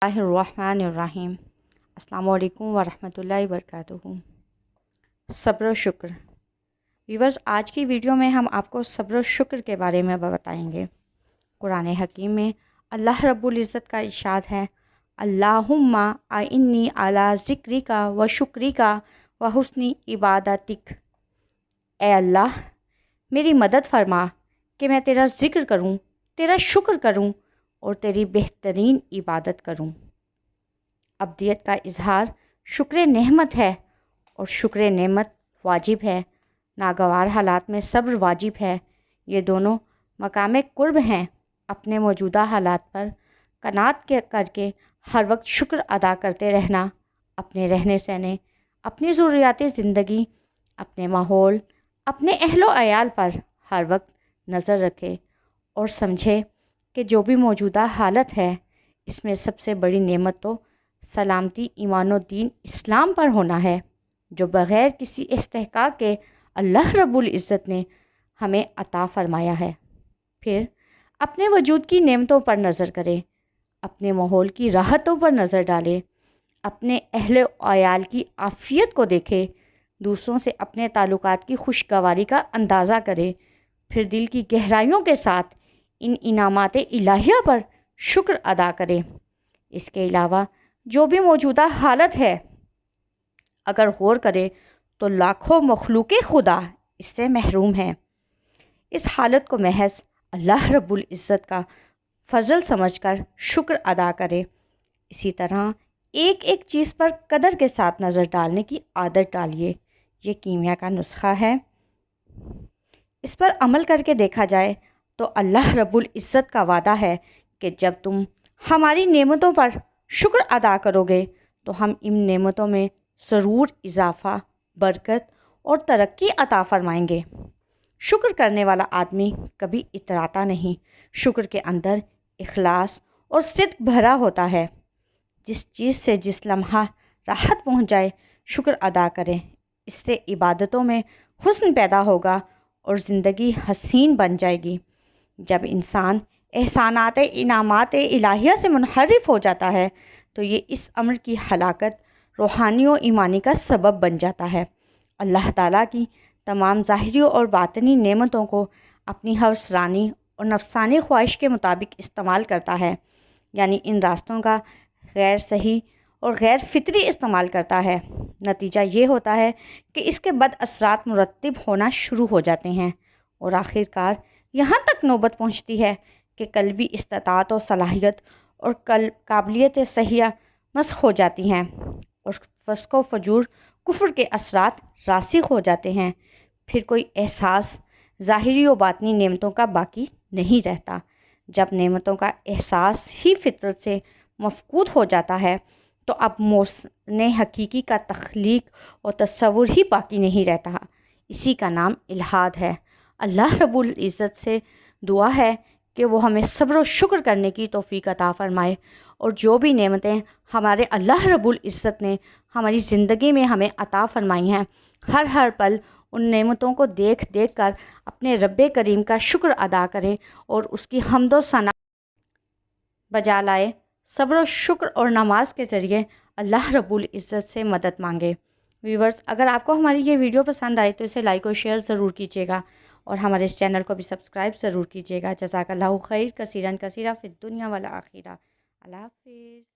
बिस्मिल्लाहिर्रहमानिर्रहीम। अस्सलामु अलैकुम वरहमतुल्लाहि वबरकातुहू। सब्र और शुक्र। व्यूवर्स, आज की वीडियो में हम आपको सब्र और शुक्र के बारे में बताएंगे। कुरान हकीम में अल्लाह रब्बुल इज़्ज़त का इरशाद है, अल्लाहुम्मा आइन्नी अला ज़िक्रिका व शुक्रिका व हुस्नी इबादतिक। ए अल्लाह, मेरी मदद फरमा कि मैं तेरा ज़िक्र करूं, तेरा शुक्र करूं और तेरी बेहतरीन इबादत करूं। अब्दियत का इजहार शुक्र नेमत है और शुक्र नेमत वाजिब है। नागवार हालात में सब्र वाजिब है। ये दोनों मकाम कुर्ब हैं। अपने मौजूदा हालात पर कनात करके हर वक्त शुक्र अदा करते रहना, अपने रहने सहने, अपनी ज़रूरियात ज़िंदगी, अपने माहौल, अपने अहलो अयाल पर हर वक्त नज़र रखे और समझे कि जो भी मौजूदा हालत है इसमें सबसे बड़ी नेमत तो सलामती ईमान और दीन इस्लाम पर होना है, जो बग़ैर किसी इस्तेहकाक के अल्लाह रब्बुल इज़्ज़त ने हमें अता फ़रमाया है। फिर अपने वजूद की नेमतों पर नज़र करें, अपने माहौल की राहतों पर नज़र डालें, अपने अहले अयाल की आफ़ियत को देखें, दूसरों से अपने ताल्लुकात की खुशगवारी का अंदाज़ा करें, फिर दिल की गहराइयों के साथ इन इनामात इलाहिया पर शुक्र अदा करें। इसके अलावा जो भी मौजूदा हालत है, अगर गौर करें तो लाखों मखलूक़ खुदा इससे महरूम हैं। इस हालत को महज अल्लाह रब्बुल इज़्ज़त का फ़ज़ल समझकर शुक्र अदा करें। इसी तरह एक एक चीज़ पर कदर के साथ नज़र डालने की आदत डालिए। ये कीमिया का नुस्खा है। इस पर अमल करके देखा जाए तो अल्लाह रब्बुल इज़्ज़त का वादा है कि जब तुम हमारी नेमतों पर शुक्र अदा करोगे तो हम इन नेमतों में ज़रूर इजाफ़ा, बरकत और तरक्की अता फ़रमाएंगे। शुक्र करने वाला आदमी कभी इतराता नहीं। शुक्र के अंदर इखलास और सिद्क़ भरा होता है। जिस चीज़ से जिस लम्हा राहत पहुँच जाए, शुक्र अदा करें। इससे इबादतों में हुस्न पैदा होगा और ज़िंदगी हसीन बन जाएगी। जब इंसान एहसानात इनामात इलाहिया से मुनहरिफ हो जाता है तो ये इस अम्र की हलाकत रूहानी और ईमानी का सबब बन जाता है। अल्लाह ताला की तमाम ज़ाहिरी और बातनी नेमतों को अपनी हवसरानी और नफसानी ख्वाहिश के मुताबिक इस्तेमाल करता है, यानी इन रास्तों का गैर सही और गैर फितरी इस्तेमाल करता है। नतीजा ये होता है कि इसके बद असरात मुरतब होना शुरू हो जाते हैं और आखिरकार यहाँ तक नौबत पहुँचती है कि कल्बी इस्तात और सलाहियत और काबिलियत सहिया मस्ख हो जाती हैं और फ़स्क़ व फ़जूर कुफ्र के असरात रासिख हो जाते हैं। फिर कोई एहसास ज़ाहिरी और बातनी नेमतों का बाकी नहीं रहता। जब नेमतों का एहसास ही फितरत से मफ़कूद हो जाता है तो अब मौसने हकीकी का तख्लीक और तसव्वुर ही बाकी नहीं रहता। इसी का नाम इल्हाद है। अल्लाह रब्बुल इज़्ज़त से दुआ है कि वो हमें सब्र और शुक्र करने की तौफ़ीक अता फ़रमाए और जो भी नेमतें हमारे अल्लाह रब्बुल इज़्ज़त ने हमारी ज़िंदगी में हमें अता फ़रमाई हैं, हर हर पल उन नेमतों को देख देख कर अपने रब्बे करीम का शुक्र अदा करें और उसकी हम्द व सना बजा लाए। सब्र और शुक्र और नमाज के ज़रिए अल्लाह रब्बुल इज़्ज़त से मदद मांगे। व्यूवर्स, अगर आपको हमारी ये वीडियो पसंद आए तो इसे लाइक और शेयर ज़रूर कीजिएगा और हमारे इस चैनल को भी सब्सक्राइब ज़रूर कीजिएगा। जज़ाकल्लाहु खैर कसीरन कसीरा फ़िद दुनिया वल आखिरा। अल्लाह हाफ़िज़।